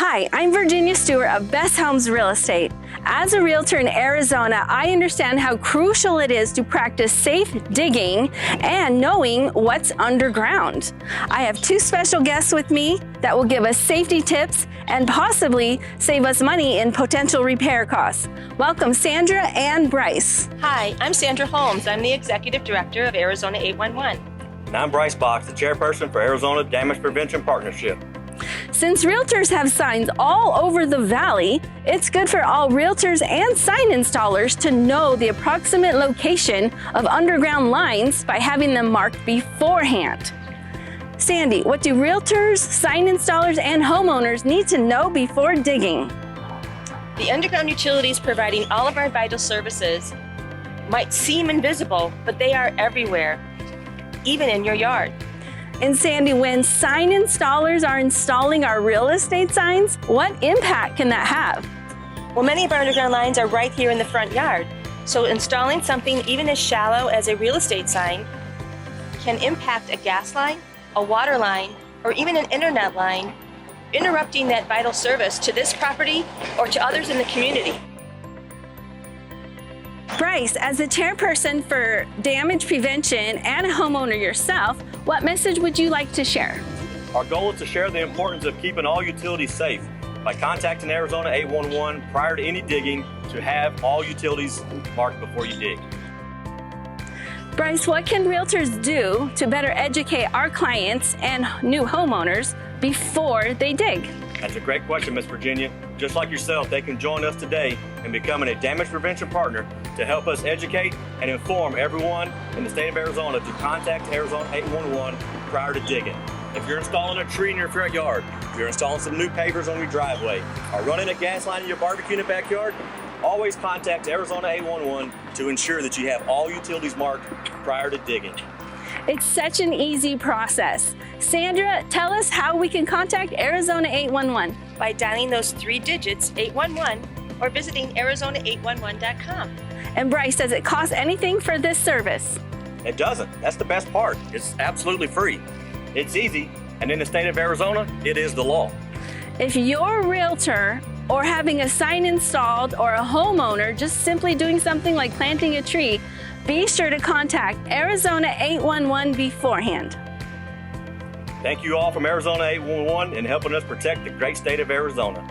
Hi, I'm Virginia Stewart of Best Homes Real Estate. As a realtor in Arizona, I understand how crucial it is to practice safe digging and knowing what's underground. I have two special guests with me that will give us safety tips and possibly save us money in potential repair costs. Welcome, Sandra and Bryce. Hi, I'm Sandra Holmes. I'm the Executive Director of Arizona 811. And I'm Bryce Box, the Chairperson for Arizona Damage Prevention Partnership. Since realtors have signs all over the valley, it's good for all realtors and sign installers to know the approximate location of underground lines by having them marked beforehand. Sandy, what do realtors, sign installers, and homeowners need to know before digging? The underground utilities providing all of our vital services might seem invisible, but they are everywhere, even in your yard. And Sandy, when sign installers are installing our real estate signs, what impact can that have? Well, many of our underground lines are right here in the front yard. So installing something even as shallow as a real estate sign can impact a gas line, a water line, or even an internet line, interrupting that vital service to this property or to others in the community. Bryce, as the chairperson for damage prevention and a homeowner yourself, what message would you like to share? Our goal is to share the importance of keeping all utilities safe by contacting Arizona 811 prior to any digging to have all utilities marked before you dig. Bryce, what can realtors do to better educate our clients and new homeowners before they dig? That's a great question, Ms. Virginia. Just like yourself, they can join us today in becoming a damage prevention partner to help us educate and inform everyone in the state of Arizona to contact Arizona 811 prior to digging. If you're installing a tree in your front yard, if you're installing some new pavers on your driveway, or running a gas line in your barbecue in the backyard, always contact Arizona 811 to ensure that you have all utilities marked prior to digging. It's such an easy process. Sandra, tell us how we can contact Arizona 811. By dialing those 3 digits, 811, or visiting Arizona811.com. And Bryce, does it cost anything for this service? It doesn't. That's the best part. It's absolutely free. It's easy, and in the state of Arizona, it is the law. If you're a realtor or having a sign installed or a homeowner just simply doing something like planting a tree, be sure to contact Arizona 811 beforehand. Thank you all from Arizona 811 in helping us protect the great state of Arizona.